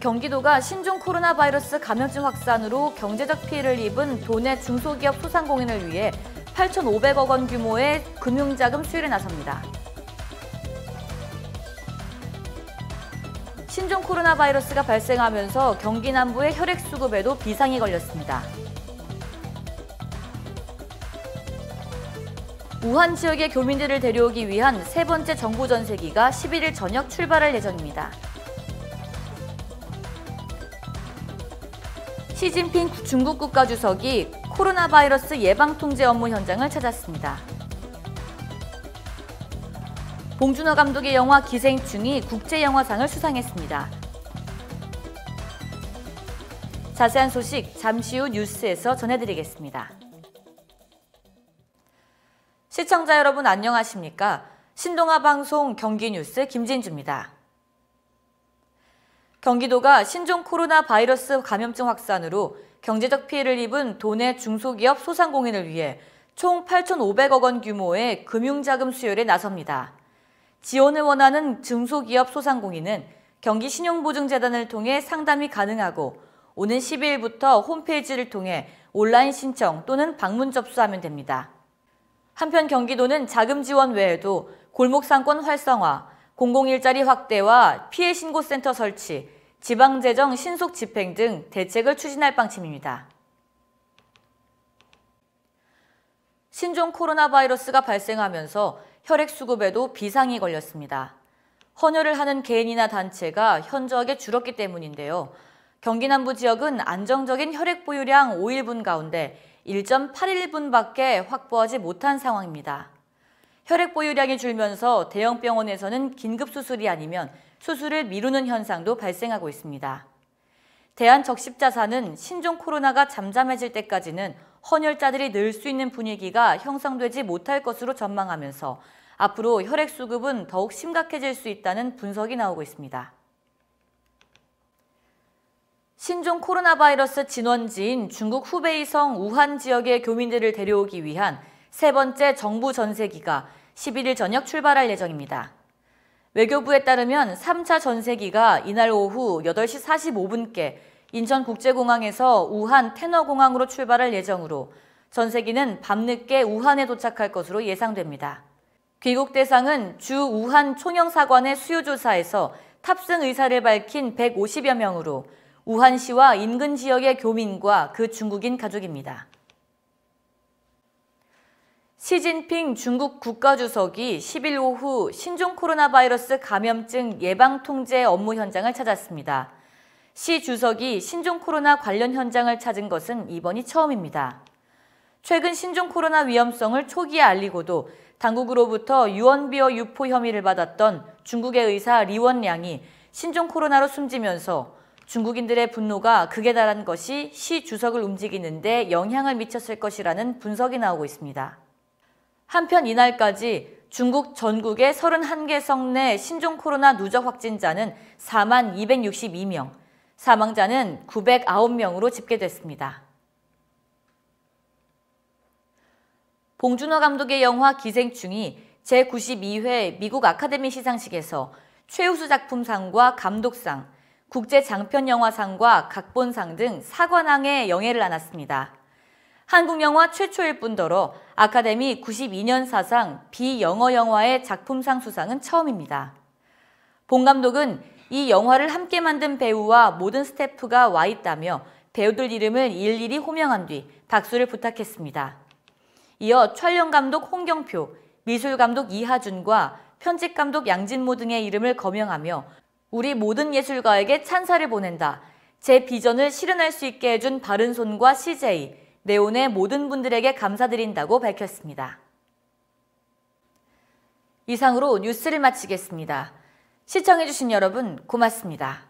경기도가 신종 코로나 바이러스 감염증 확산으로 경제적 피해를 입은 도내 중소기업 소상공인을 위해 8,500억 원 규모의 금융자금 수혈에 나섭니다. 신종 코로나 바이러스가 발생하면서 경기 남부의 혈액수급에도 비상이 걸렸습니다. 우한 지역의 교민들을 데려오기 위한 세 번째 정부 전세기가 11일 저녁 출발할 예정입니다. 시진핑 중국 국가주석이 코로나 바이러스 예방 통제 업무 현장을 찾았습니다. 봉준호 감독의 영화 기생충이 국제영화상을 수상했습니다. 자세한 소식 잠시 후 뉴스에서 전해드리겠습니다. 시청자 여러분 안녕하십니까? 신동아 방송 경기뉴스 김진주입니다. 경기도가 신종 코로나 바이러스 감염증 확산으로 경제적 피해를 입은 도내 중소기업 소상공인을 위해 총 8,500억 원 규모의 금융자금 수혈에 나섭니다. 지원을 원하는 중소기업 소상공인은 경기신용보증재단을 통해 상담이 가능하고 오는 12일부터 홈페이지를 통해 온라인 신청 또는 방문 접수하면 됩니다. 한편 경기도는 자금 지원 외에도 골목상권 활성화, 공공일자리 확대와 피해 신고센터 설치, 지방재정 신속 집행 등 대책을 추진할 방침입니다. 신종 코로나 바이러스가 발생하면서 혈액수급에도 비상이 걸렸습니다. 헌혈을 하는 개인이나 단체가 현저하게 줄었기 때문인데요. 경기 남부 지역은 안정적인 혈액 보유량 5일분 가운데 1.81분밖에 확보하지 못한 상황입니다. 혈액 보유량이 줄면서 대형 병원에서는 긴급 수술이 아니면 수술을 미루는 현상도 발생하고 있습니다. 대한적십자사는 신종 코로나가 잠잠해질 때까지는 헌혈자들이 늘 수 있는 분위기가 형성되지 못할 것으로 전망하면서 앞으로 혈액 수급은 더욱 심각해질 수 있다는 분석이 나오고 있습니다. 신종 코로나 바이러스 진원지인 중국 후베이성 우한 지역의 교민들을 데려오기 위한 세 번째 정부 전세기가 11일 저녁 출발할 예정입니다. 외교부에 따르면 3차 전세기가 이날 오후 8시 45분께 인천국제공항에서 우한 테너공항으로 출발할 예정으로 전세기는 밤늦게 우한에 도착할 것으로 예상됩니다. 귀국 대상은 주 우한 총영사관의 수요조사에서 탑승 의사를 밝힌 150여 명으로 우한시와 인근 지역의 교민과 그 중국인 가족입니다. 시진핑 중국 국가주석이 10일 오후 신종 코로나 바이러스 감염증 예방 통제 업무 현장을 찾았습니다. 시 주석이 신종 코로나 관련 현장을 찾은 것은 이번이 처음입니다. 최근 신종 코로나 위험성을 초기에 알리고도 당국으로부터 유언비어 유포 혐의를 받았던 중국의 의사 리원량이 신종 코로나로 숨지면서 중국인들의 분노가 극에 달한 것이 시 주석을 움직이는 데 영향을 미쳤을 것이라는 분석이 나오고 있습니다. 한편 이날까지 중국 전국의 31개 성 내 신종 코로나 누적 확진자는 4만 262명, 사망자는 909명으로 집계됐습니다. 봉준호 감독의 영화 기생충이 제92회 미국 아카데미 시상식에서 최우수 작품상과 감독상, 국제장편영화상과 각본상 등 4관왕의 영예를 안았습니다. 한국 영화 최초일 뿐더러 아카데미 92년 사상 비영어 영화의 작품상 수상은 처음입니다. 봉 감독은 이 영화를 함께 만든 배우와 모든 스태프가 와 있다며 배우들 이름을 일일이 호명한 뒤 박수를 부탁했습니다. 이어 촬영감독 홍경표, 미술감독 이하준과 편집감독 양진모 등의 이름을 거명하며 우리 모든 예술가에게 찬사를 보낸다. 제 비전을 실현할 수 있게 해준 바른손과 CJ, 네온의 모든 분들에게 감사드린다고 밝혔습니다. 이상으로 뉴스를 마치겠습니다. 시청해주신 여러분 고맙습니다.